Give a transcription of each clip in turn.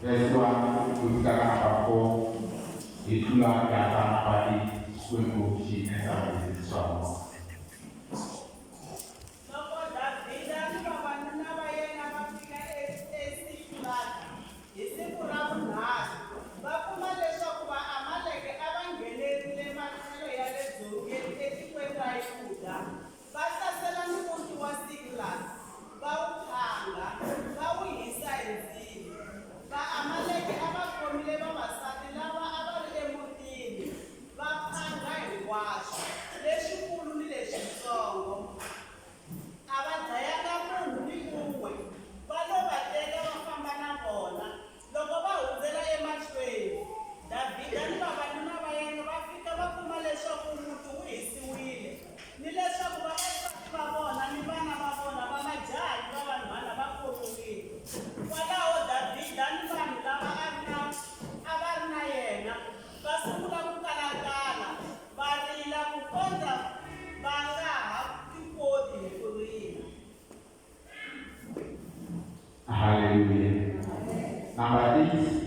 Eswa kutaka apapun itulah kata padi kunci esa semua. Haleluya. Namba 10.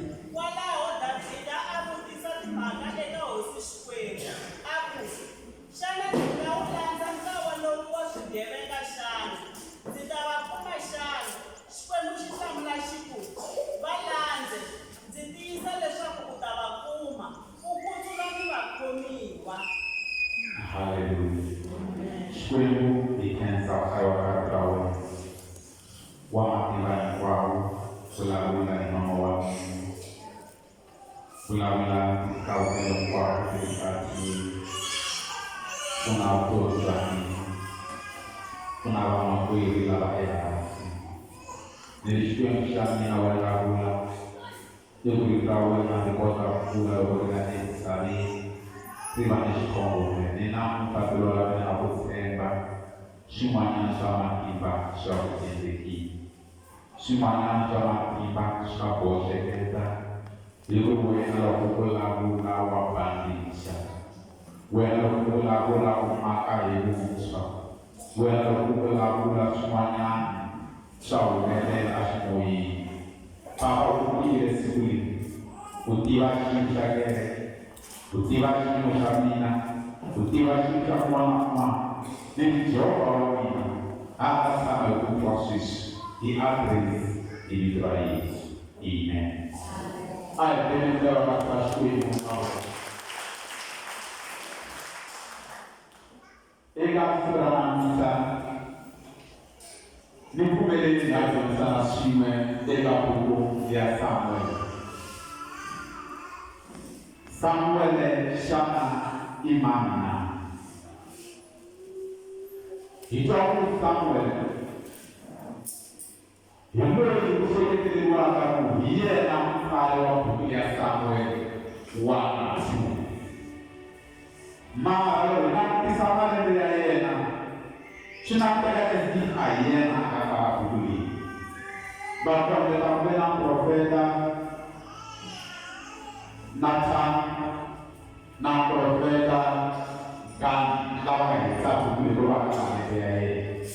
Haleluya. Xikwembu hi khensa wakati wawe wa matimba kwao vulavula hi mama wa vulavula nkawutelo kwao kulikati kuna vutomi bya hina kuna vamakwerhu lava ehansi leswi Xikwembu xa mina wa vulavula i ku rito ra wena ri kota ku pfula loko ri nga emisaveni ri va ni xikhongomelo ni namuntlha tolo ra mina ku tshemba xin'wanyana xa matimba xa ku endlekile xin'wanyana xa matimba xa boxeketa hi ku wena loko u vulavula wa bandisa wena loko u vulavula u maka hi vuntshwa wena loko u vulavula swin'wanyana swa humelela eximoyeni Papa u tivile siku leri u tiva xiyimo xa kereke u tiva xiyimo xa mina u tiva xiyimo xa kun'wana na kun'wana ni Jehovha wa mina a ta tshama hi ku twa sweswi hi adresi hi vito ra Yesu. Amen. A hi benetela va ka Xikwembu na wena eka siku ra namuntlha ni pfumeleli hi nga dyondzisana swin'we eka buku ya Samuele xana i mani na hi twa ku Samuele hi loyi ku hleketeriwaka ku hi yena mutsari wa buku ya Samuele wa nchumu mara loko hi langutisa malembe ya yena swi na teka esi a hi yena a nga tsala buku leyi vaprofeta ku ve na profeta Nathan na profeta Gad lava nga hetisa buku leri va ka malembe ya yena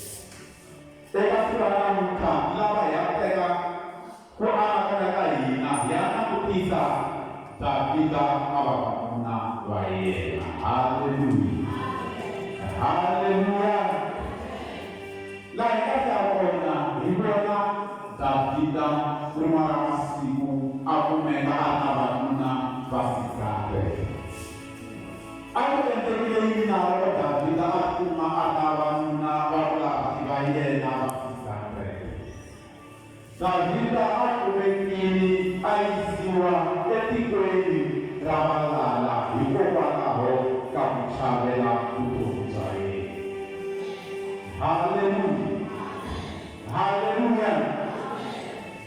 eka siku ra namuntlha lava hi ya teka ku anakanya ka hina hi ya langutisa Davida a vavanuna va yena. Haleluya, haleluya. Laha hi nga ta kona hi vona Davida rin'wana ra masiku a kumeka a na vavanuna va 600. A ku endlekile yini na loko Davida a kuma a na vavanuna va vulavi va yena va 600? Davida a kumekile a yisiwa etikweni ra valala hikokwalaho ka ku chavela vutomi bya yena. Haleluya, haleluya.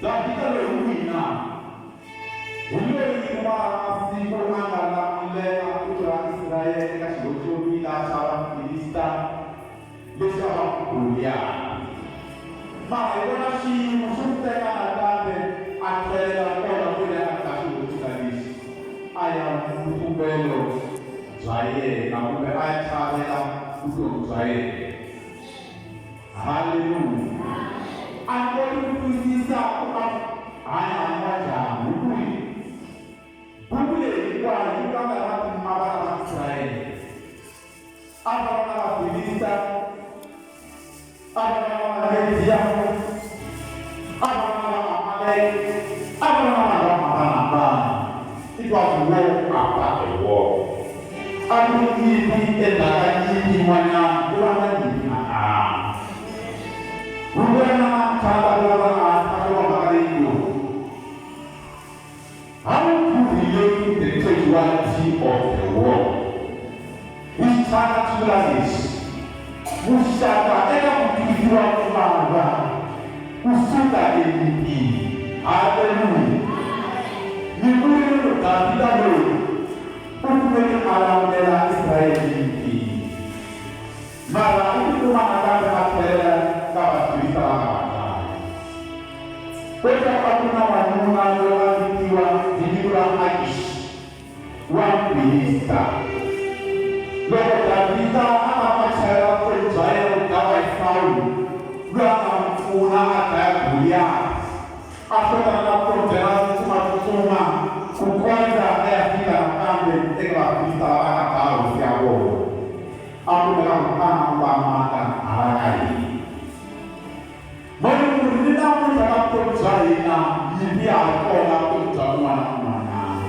Davida loyi wina hi loyi masiku a nga lamulela ku tirha Israyele eka xihoxomila xa Vafilista lexi a va ku Goliyati. Mara hi vona xiyimo xo teka nakambe a tlhelela kona ku ya ka xihoxisa lexi a ya vutumbelo bya yena kumbe a ya chavela vutomi bya yena. Haleluya. A koti ku twisisa ku hanya njhani It was war after the war. I don't need it that I need one now. How do you relate the casualty of the war? We start to like this. We start to hallelujah. You will not Israel. Mara itu mengatakan kawan kita. Kita pernah mengenal di bulan Agis, wanita. Lalu kita apa cara percaya kawai tahu, dalam punah kuliah. Atau dalam perjalanan cuma kukuasa kita ambil telah kita akan tahu siapa. Aku dalam makan arai. Menurut kita pun dalam perjalanan ini adalah perjalanan mana.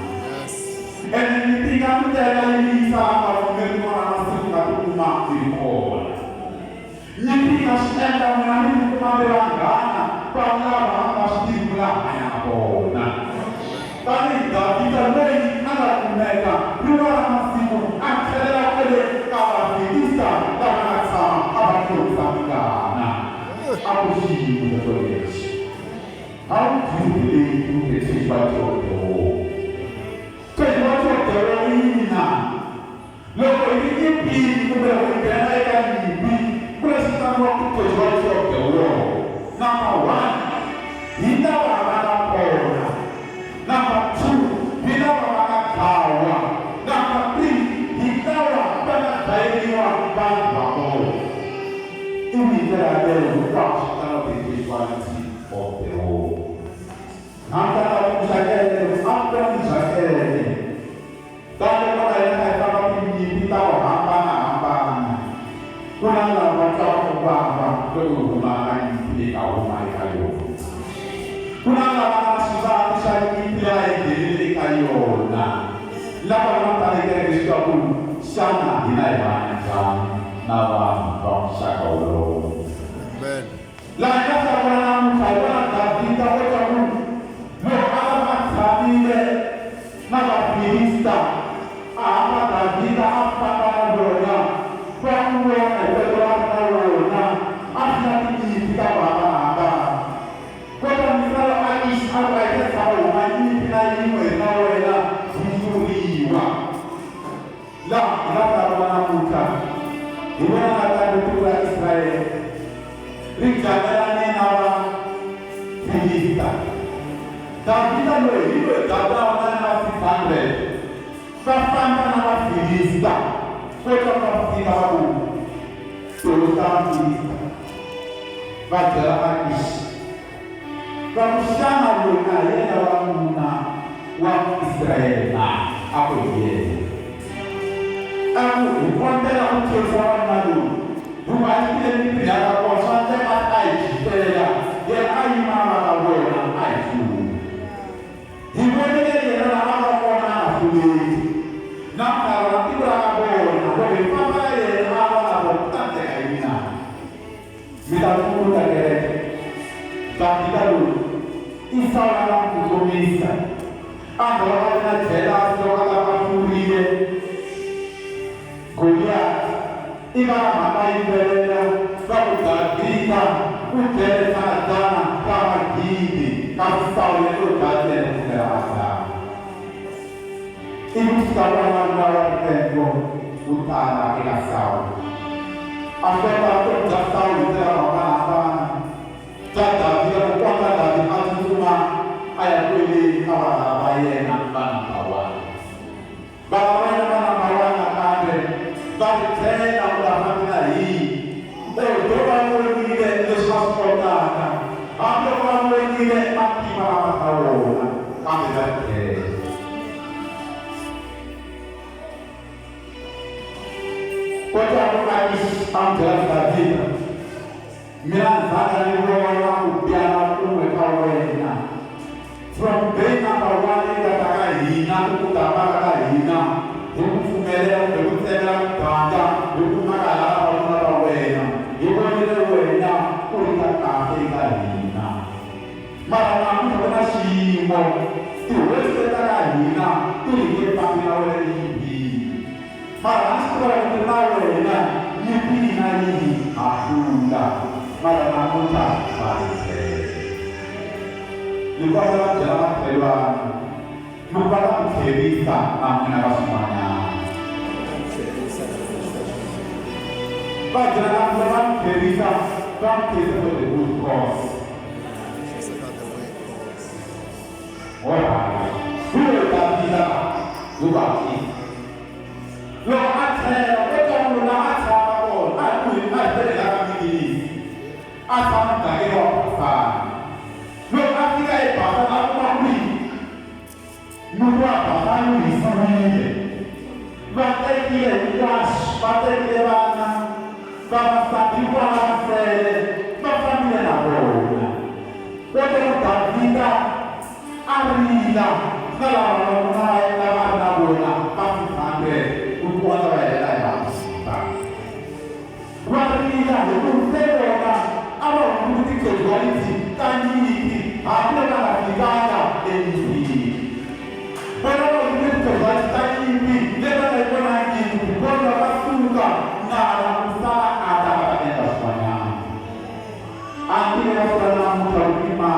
Ini kami jalan ini sama dengan masuk ke rumah timur. Ini kasih kita mengambil kemahiran Panglawa pasti mulanya bona. Tadi kita lagi anak mereka luar masih akhirnya ada kawan kita dalam sama apa pun sama. Aku sih betul ya. Aku itu sesuatu ini nah. Lalu ini pin berkenaan ini presiden waktu sesuatu Number one, kita berada pada. Number two, kita berada kawa. Number three, kita berada daerah bangsa. Ini berada bukan secara visualisasi of the world. Antara saja apa saja. Kalau kita yang kita apa. Kurang macam apa kerumahan di kaum kayu. Kurang susah bisa dipilih di kayu. Lapan tadi kita disebut sana dinaikan nama bangsa kau. Lain kata orang kayu tapi kita berjauh. Amat tadi nama Filista. Apa tadi kita apa berdoa. Bahwa adalah corona, asal ini kita bahasa. Kalau misalnya Agis apa yang tahu, ini kita ini menawarkan historia. Lah, kita orang muda, ibu kata betul Israel. Ringkasannya nama Filista. Dan kita itu kata orang masih sampai. Sampai nama Filista. Kita tahu terutama Filista pada Agis. Kalau sana berkaya dalam orang Israel, apa dia? Aku bukan dalam kehidupan malu. Bukan kita tidak ada kuasa tempat Agis. Dia ayu mana orang Agis. Ibu dia adalah orang Agis. Nampak orang itu orang Kita pun tak kira, tapi kita dulu, Islam Indonesia, antara kita jelas orang orang Suriah, Goliat, ibarat apa yang berada, kalau kita ujar saja kalau gini, kasih tahu itu kajian terasa. Ibu sekarang dalam tempoh utara kita tahu. Apa yang kita tahu itu apa? Jadi kita bukan dari hati cuma ayat ini kawan apa yang nampak kawan. Bagaimana kawan akan dari saya sudah mengenai. Orang ini dia sesuatu ada orang ini mati malam tahun. Kami dari Kota Agis ambil tadi, milan bagai orang biara pun berkawin. from being number one in the Tagaina, Kutapagina, Fumela, Kutela, Ganda, Kumara, Wena, even in the Wena, Kutapagina. Maranam, Shimo, to West Tagaina, to get back in our EB. Maranam, Wena, Yipina, Ahunda, Maranamuta, lupa jalan keluar, lupa cerita mengenai semuanya. Jalan cerita, kan kita berdua kos. Orang, dua kita lupa sih. Lo ada, lo ada apa? Aku ada dalam ini. Asam dari apa? Lo Afrika itu bahasa apa ni? Mula bahasa ni semuanya. Bahasa dia luas, bahasa dia banyak. Bahasa dia banyak. Bahasa dia nak. Bahasa kita Arina, kalau naik nama bola, pasti sampai ukuran saya bahasa. Arina itu seorang awak mesti kecuali tani. Apa yang kita ini? Kalau kita berbaca ini, lepas itu lagi, kalau kita nara usaha ada pada semuanya. Akhirnya orang terima.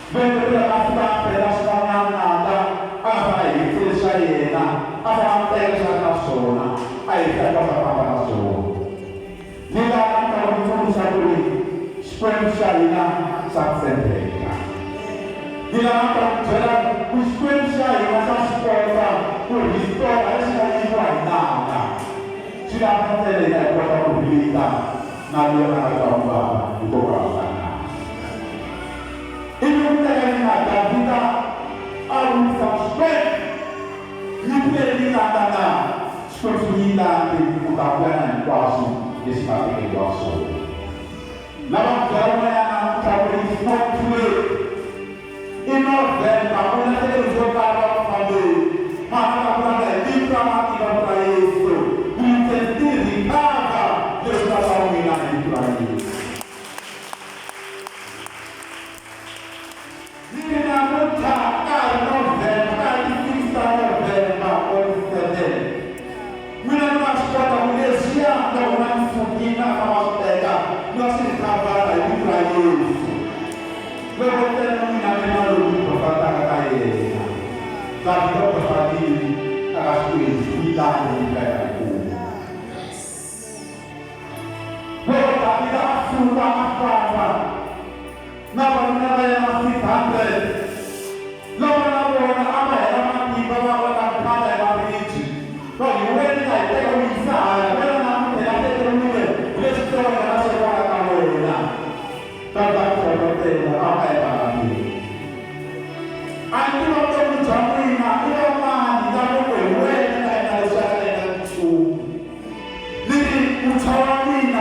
Beberapa kita pada semuanya ada apa itu saya apa yang saya sona, ayat apa sona. Jika kalau kita satu spesialnya saksenteka. Dilakukan jalan spesial masa sekolah, historia sekali wanita. Sudah menjadi kota berita, nabi orang tua itu orang. Ini bukan ada kita harus sampai ini tanda seperti di kutabuan kuasa di sekitar kuasa. Lawan jalan yang kami semua ino dan kamu nanti berjumpa pada maka pada kita mati pada Yesus intensity apa Yesus tahu mina itu lagi. Ini namun tak kalau dan kali kita dan kamu sedih. Mina masih pada Malaysia dan masuk kita masuk mereka masih kabar itu lagi. Beberapa yang lalu berkata kaya, tapi beberapa ini akan kita menjadi. Beberapa kita sudah apa? Nama yang masih tanda, nama apa yang masih bawa orang pada yang ini. Kalau yang lain tidak bisa, kalau nama tidak terlalu, besok orang sekolah kamu ini. Tetap seperti apa yang ini. Aku waktu menjadi aku orang di dalam keluar dan saya dengan itu. Jadi ucapan ini,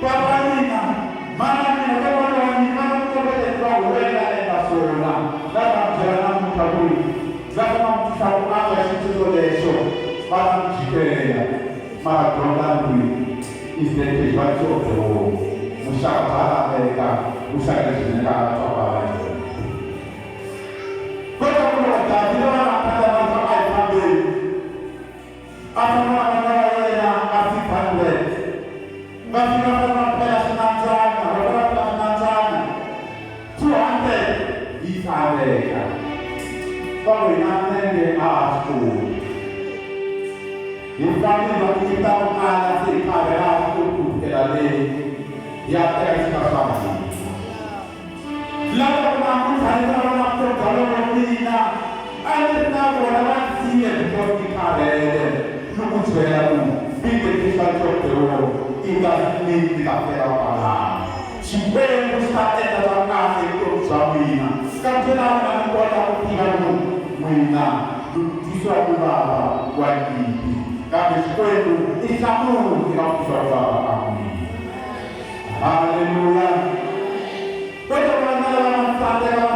apa ini, mana ni orang ni mana orang yang tahu dan pasal dalam jalan kabul, dalam tahu apa yang itu leso, pada kita maka orang ini istri baju tu. Usaha mereka, usaha mereka apa lagi? Kalau kita tidak ada apa yang apa yang masih pandai, masih apa yang senang, apa yang senang, Tuhan bisa mereka. Kalau nanti dia aku, Islam kita mengalami pada aku kerana ya terima kasih. Lalu kamu saya waktu kalau berita, ada orang siap untuk kita nunggu saya bikin kita coba ingat ini kita terapkan. Supaya mustahil dalam kasih untuk zamina. Kamu jangan buat aku tidak mina bisa berapa wajib. Kami supaya Islamu tidak bisa berapa. Haleluya. Bagaimana dalam tanda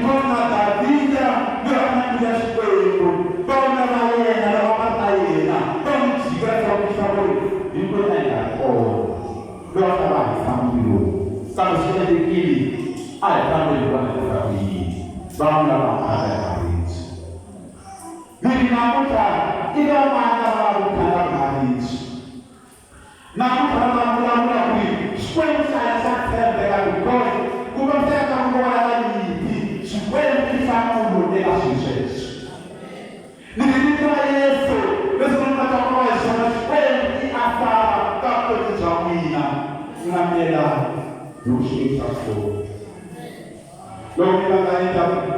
La Bangla Maharaj. Mimi nakuta ila maana wa Maharaj. Nakuta mula kui skwem saya sakte ya because kumtaka mwana ni skwem kifanya mode la success. Nilikuwa Yesu, basi tunataka sana skwem hapa kapo jamina. Unamela rushi sako. Lord, we are going to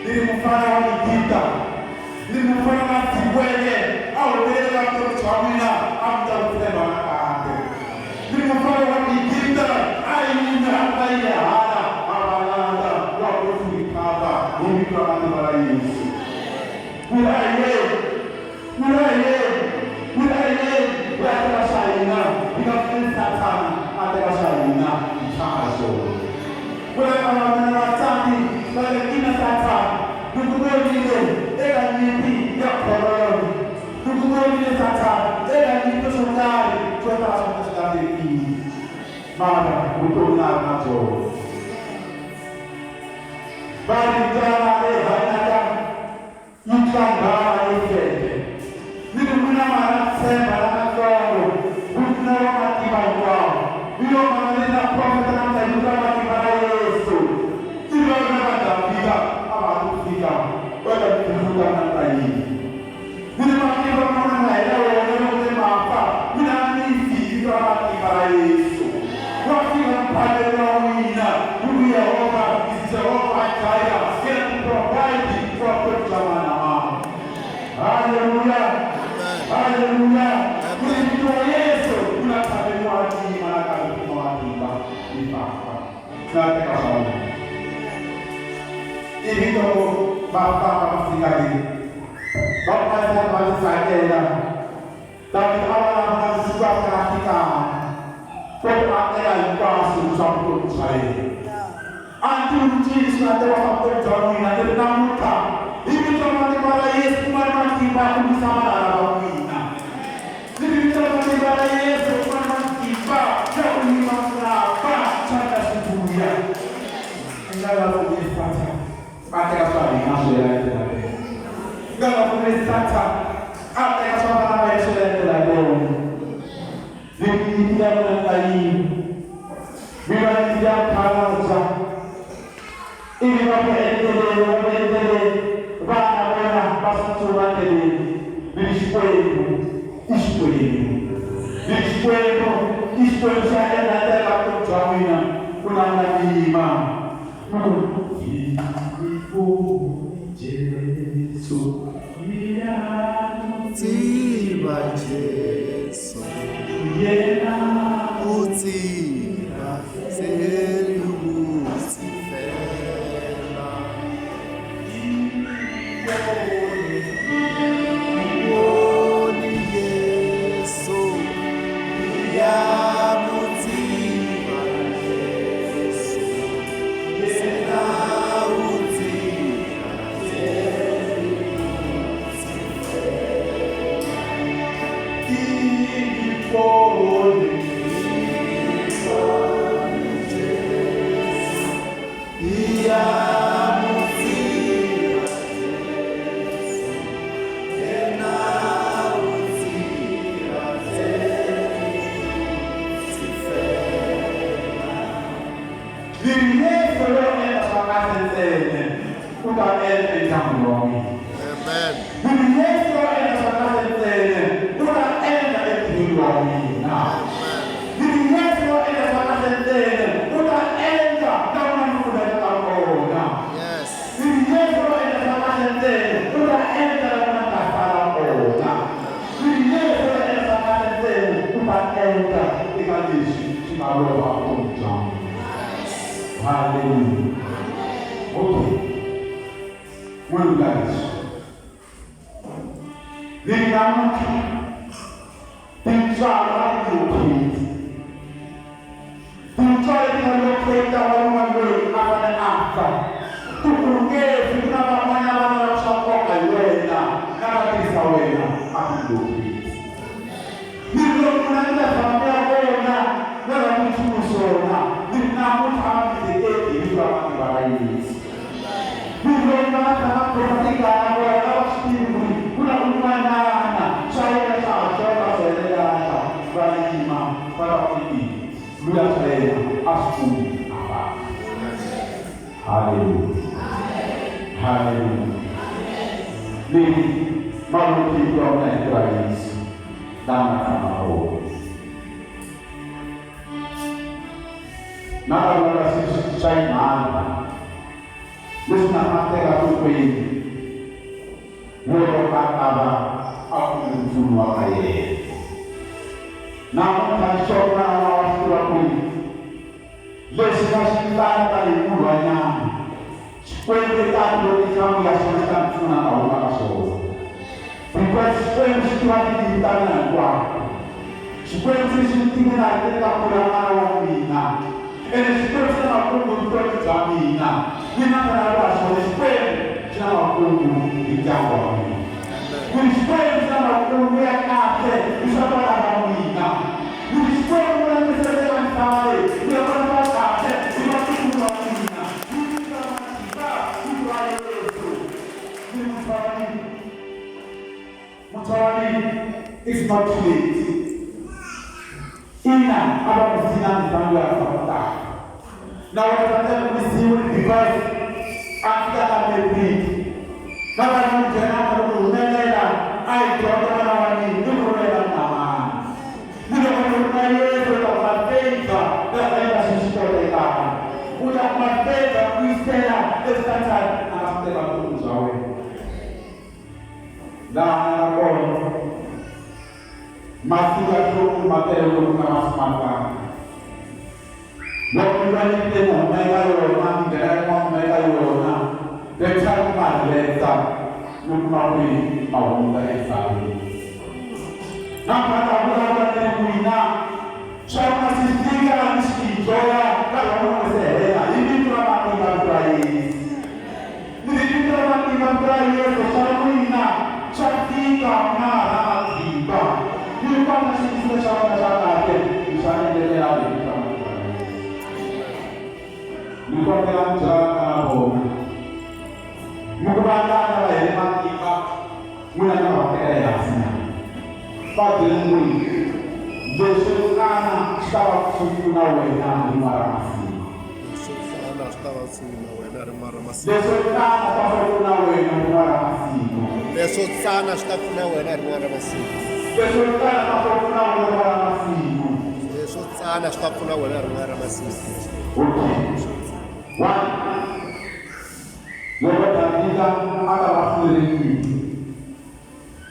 nilimfanya Wajikita, nilimfanya Nasiwele au Lela Kuchawina amda kutema nakate, nilimfanya Wajikita aina aina hana abalanda wakufikaba umikana na Yesu. Mulaye Saina, because Satan Saina Chazo. Where I in a Satan, you could go in there and you your color. You could go in the Satan, there and you should die to a thousand standing. Mother, we don't have much of. But in Ghana, you can buy it. Nínú múná máa ń sẹ́ bàrá gbọ́ọ̀rọ̀, wípé wọ́n máa ti bá wà ọ́. Bí wọ́n máa ní náà pọ́fẹ́tà náà tẹ̀lé wọ́n máa ti bá Yéésù. Tí wọ́n máa dà bíga, a máa tó bíga, wọ́n dà bí fúnra náà ta yìí. Nínú máa ní wọ́n máa ń rà ẹ̀dá wọ̀ ọ́ lọ́wọ́ máa fà, nínú á ní ìfì tí wọ́n máa ti bá Yéésù. Wọ́n fi hàn pàdé lọ́wọ́ yìí náà, wípé ìyàwó máa ìṣẹ̀wọ́ máa káyà, kí ẹ̀ ń provide for Hallelujah. Hallelujah. Kristo Yesu tunatabiwa hii malaka kwa tiba ipapa. Tunataka sana. Hivi ndo baba msikali. Baba sana msikali. Tapi awal mahasiswa katika kwa akela ipasi usaput saya. Antum jenis nanti waktu jamu nanti namuka. Hivi ndo mwana Yesu mwana tiba bersama dalam kita. Hivi ndo mwana Yesu mwana tiba jauh ni apa cara sebuya. Enggak boleh baca. Baca sekali masuk ya itu. Enggak boleh baca. Apa yang sama nama Yesus itu lagi. Hivi tidak menandai. Bila tidak kalah sah. Ini apa itu? Bana basi tuwatele Ispoenu saya nataka kutawina kuna nabii Yesu tiba Yesu yena utiba Yesu na mateka tu kweli. Mungu akaba akumfunua yeye. Na mtachoka na watu wa kweli. Yesu kashindana kalimu wanyama. Kweli tatu kitabu ya shirika tuna na wakasoro. Because kweli shirika kitana kwa. Kweli shirika na kile kwa wa mina. Kweli sana Mungu mtoto jamina. Nina kana kweli sana Mungu kijambo. Kweli sana Mungu ya kate, usapata na mina. Kweli mwana msema mtawe, ndio kwa kate, unatuku na mina. Mtawali is not too late. Ina aba kuzina mpango ya kupata. Na wanataka kusimu because after amebidi. Kama ni tena kama unaenda ai toka na wani ndio na ndio kwa Yesu kwa faith na sisi tutoka. Kwa faith Kristiana estata anasema kwa sawa. Na kwa masiga tu matendo kama smart. Wakati tena mega yona ngara mega yona becha maleta numawi maunda esabi na para kuna kuina chama sisiga nisijoya kama mzee hivi tunamani mabrai hivi tunamani mabrai kwa kuina chakika mara kiba ni kama sisi chama chake tusaendelea kama Mukabala jana mukabala na lema kiba muna na wakati ya sana padri Yesu ana stava kusuna wena maramasi Yesu ana stava kusuna wena maramasi Yesu ana stava kusuna wena maramasi Yesu ana stava kusuna wena maramasi One, Lord Amiga, ada waktu ini.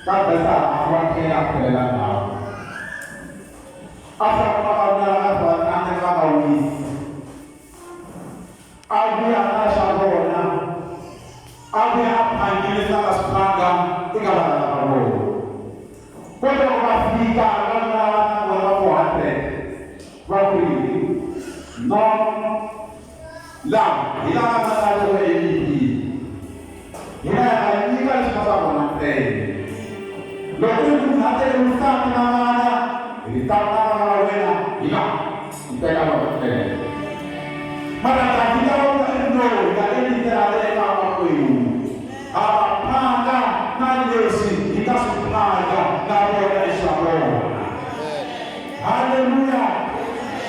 Kan besar awak kaya kelela tahu. Asal ada ane kawawi. Abi ana sabona. Abi apa ini salah sepangga tinggal ada kamu. Kalau Afrika ada orang buatnya. Waktu no. La, ila mata yo eliki. Ila ila sasa wanate. Lokuni hata msaki na maana, itaka na wena, ila itaka wote. Mara katika ndio ya ili tayari kama kwenu. Panga na Yesu ikasupanga na Bwana Israeli. Haleluya.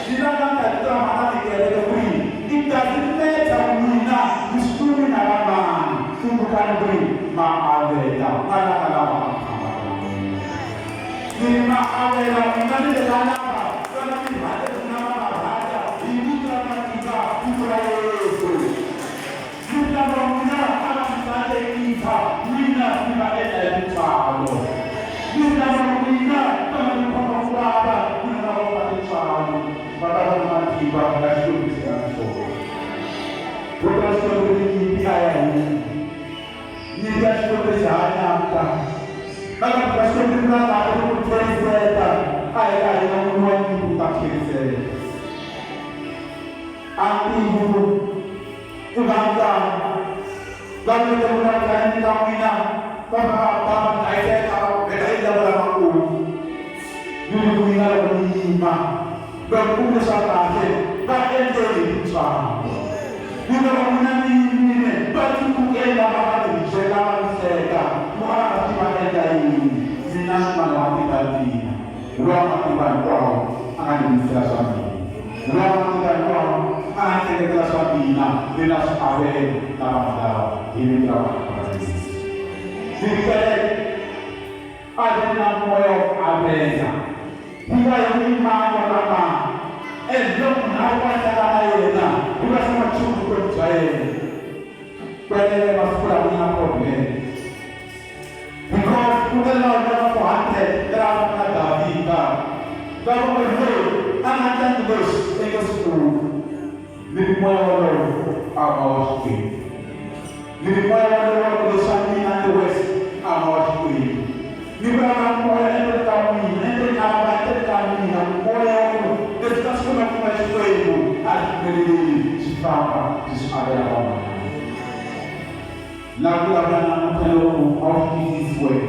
Jina katika mahali kelele kwenu. It doesn't matter Nina, Mistuni na Raman, Tumukandri, Ma'avela, Malakalama. Ni Ma'avela, Nani de Kalama, Nani Hada Nama Hada, Ibuka Matika, Ukraeso. Nina Romina, Alamsade Ipa, Nina Nibadeta Ipalo. Nina Romina, Nani Pamaflaba, Nina Romina, Padahal Matiba, Nashuk. Bukan seperti biaya ini. Ini kan seperti hanya apa? Kalau bukan seperti apa? Kalau bukan seperti ayat yang menuai ibu tak kiri. Anti ibu, bangga. Lalu kemudian kita mina, apa ayat kalau beda dalam aku. Dulu mina berlima, berkumpul sahaja, bahkan jadi sama. Nina mwana nini batu kukenda mahali jela mseka mwana kimaenda hii zinasema na wakibadili Roma kibandwao ananimisira swami Roma kibandwao anateketela swamina nina awe na mamadawa hivi kwa wakibadili Zikele adina moyo abeza Hiva yuni maano kama Ezo na kwa sana yena ukasema chungu kwa Israeli Whenever was full of problem. Because the Lord never wanted that I'm not David. God will know, and I can't go in the school. The more our street. The more the Sunday and the West our street. The more the coming, and the coming, and more the customer of my school has been Papa, this other. La guarda non occhi suoi.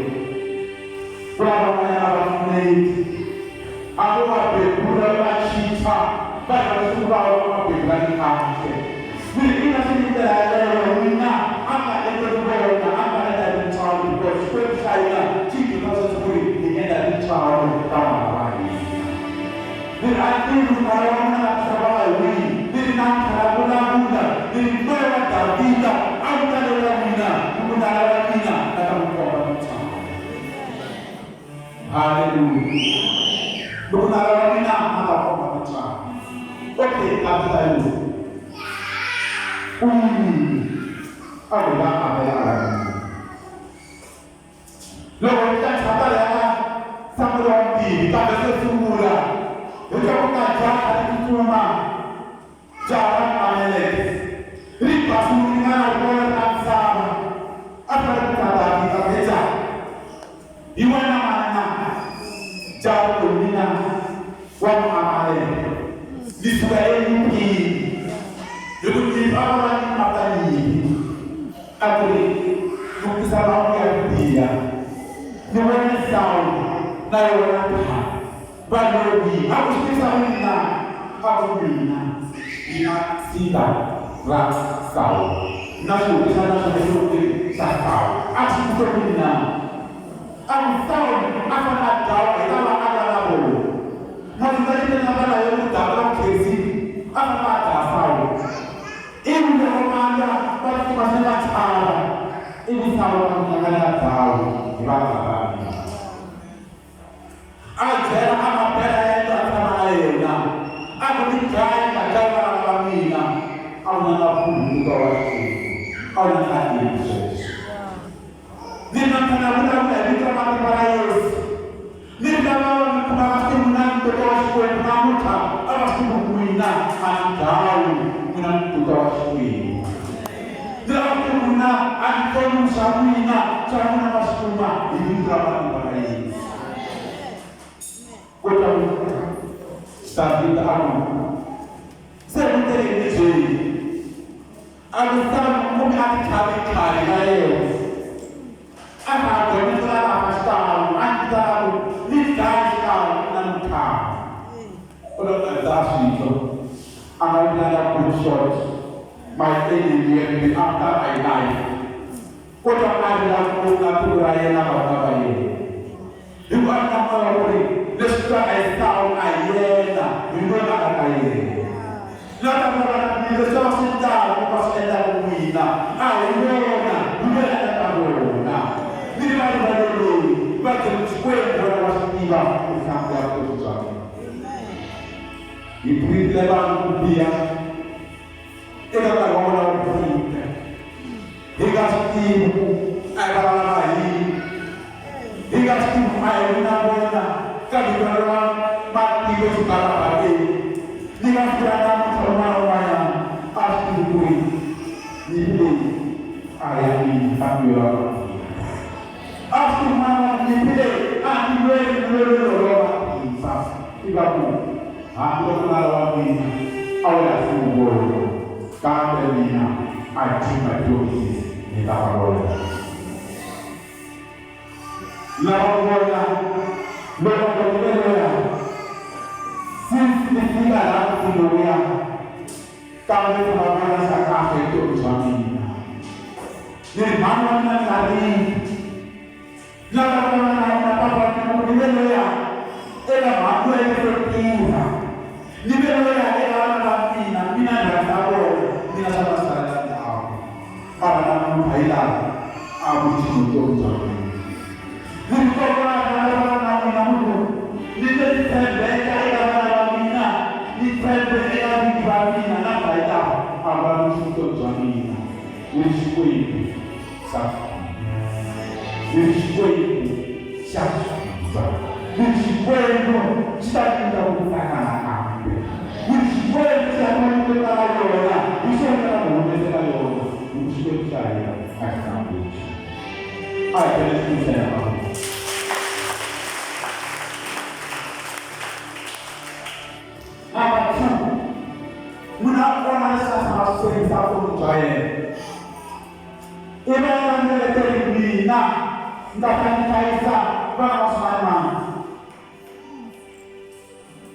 Brava mangiava nei. Allora per pure la città, per la per anche. Quindi la finita la rovina, anche le buona, anche le ciao, per quel sai ci cosa pure di da ciao da di anche una rovina stava lì, di non la buona, di quella da vita. Hallelujah. Benar nama apa macam. Okey, apa itu? Adalah apa yang? Lalu kita kata ya, sama orang di kita bersesuara. Kita bukan jalan itu cuma jalan aneh. Riba sungai orang sama. Apa kita kita beca? Iwana mana? Jauh dunia, wang amale. Disukai ini, jadi kita orang apa ini? Aku ini salam yang dia. Nuwani saul, naik orang Balogi, aku bisa mina, aku mina. Ina sida, ras saul. Nasu bisa nasu besok sakau. Aku bisa mina. Ang taon akan ada kita ada labo. Mari kita nak yang dalam kesi akan ada tahu. Ini orang pasti masih ada. Ini tahu yang ada tahu berapa. Ajar apa yang ada lainnya. Aku dikai pada orang mina. Aku nak pun kau. Aku nak hati. Nina kana kita mati parayos. Nina kana mati munan tutos ko namuta. Alas kumina antau munan tutos ko. Dalam kumina antau samina samina masuma ini mati parayos. Kota sabi tahu. Sebentar ini sih. Aku tahu mungkin kali ayo. Anak jadi telah pasal, anda nikah dan nikah. Kalau ada itu, anak ada kursus, macam ini yang diantar ayat. Kalau ada kursus raya nama apa ini? Ibu anak orang ini, lesra ayat tahun ayatnya, ibu anak ayat. Lalu orang ini lesra sedar, bukan sedar mina, ayatnya, ibu anak tahun. Bila berlalu, baca sekolah berapa tiba sampai aku susah. Ibu lebar dia, kita tak orang berita. Hingga setiap ayat lagi, hingga setiap ayat nampaknya kami berlalu mati bersuara lagi. Hingga setiap orang-orang pasti bui, ini ayat ini kami berlalu. Aku malah dipilih, aku boleh ibaku. Aku kenal ini, awalnya subur, kandangnya, aji majusi, kita boleh. Lawan boleh, sisi dalam dunia, kami pernah sakit itu suami. Jadi mana hari Jangan apa-apa kemudian ya, aku yang berpindah. Di mana ya orang mina dan tahu, mina sama sekali tahu. Para namun hilang, aku cinta jauh. Bukan orang namun, di tempat orang mina, di tempat orang mina, nak hilang, aku cinta jauh. nilichukue safi, nilichukue shashi, nilichukue sitakwenda kutaka na kambi, nilichukue sitakwenda kutaka kuona, nishaenda kuongeza leo, nilichukue kishaya katika mji. Haya ni kusema mnaona sasa maswali zako mtaye ina ndio teribina ndakaniza bana sana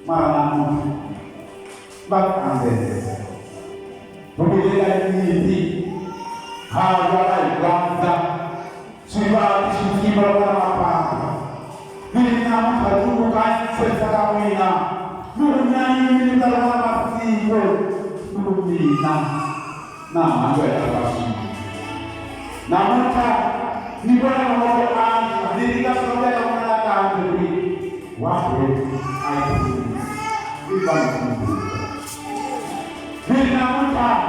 mara bakande bugela ni hawa kwanza siwa kishikima kwa mapanga mimi na mtu kaanza sasa wina Nurunani ni dalam hatiku, nurunina, nama gue terpaksa. Namun tak, ni boleh ngobrol diri kita sampai mengatakan diri, wahai ayat ibadah. Bila namun tak,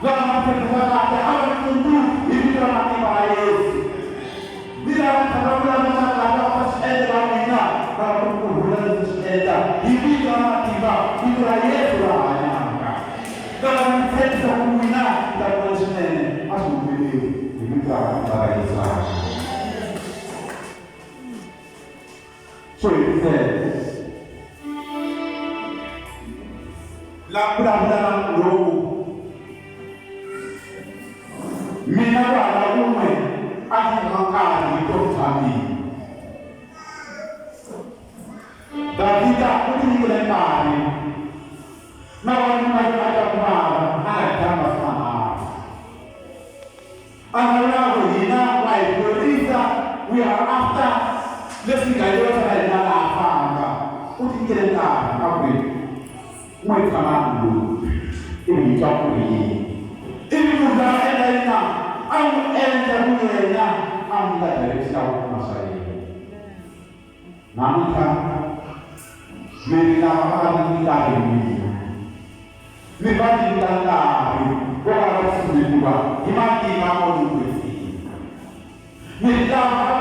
dalam perbuatan ada apa tentu ini dalam ibadah. Bila terlalu lama pasal dalam ina, kalau bulan ada, ini dalam tiba itu ayat doanya. Dalam cerita ina dalam sebenarnya asal ini dalam bahasa Islam. So itu lakukan dalam roh. Minawa lakukan akan angkat hidup kami. Dan tidak pun dilempari. Nawan ada kemana? Ada masalah. Analah begina, baik berita. We are after. Let's get your side na apa? Pun dilempari. Apa? Mereka malu. Ini jauh ini. Ini bukan elena. Ang elena. Ang tak dari jauh masa ini. Namun kan. Mereka akan kita ini. Mereka kita ini. Orang semua, imati kamu ini. Mereka akan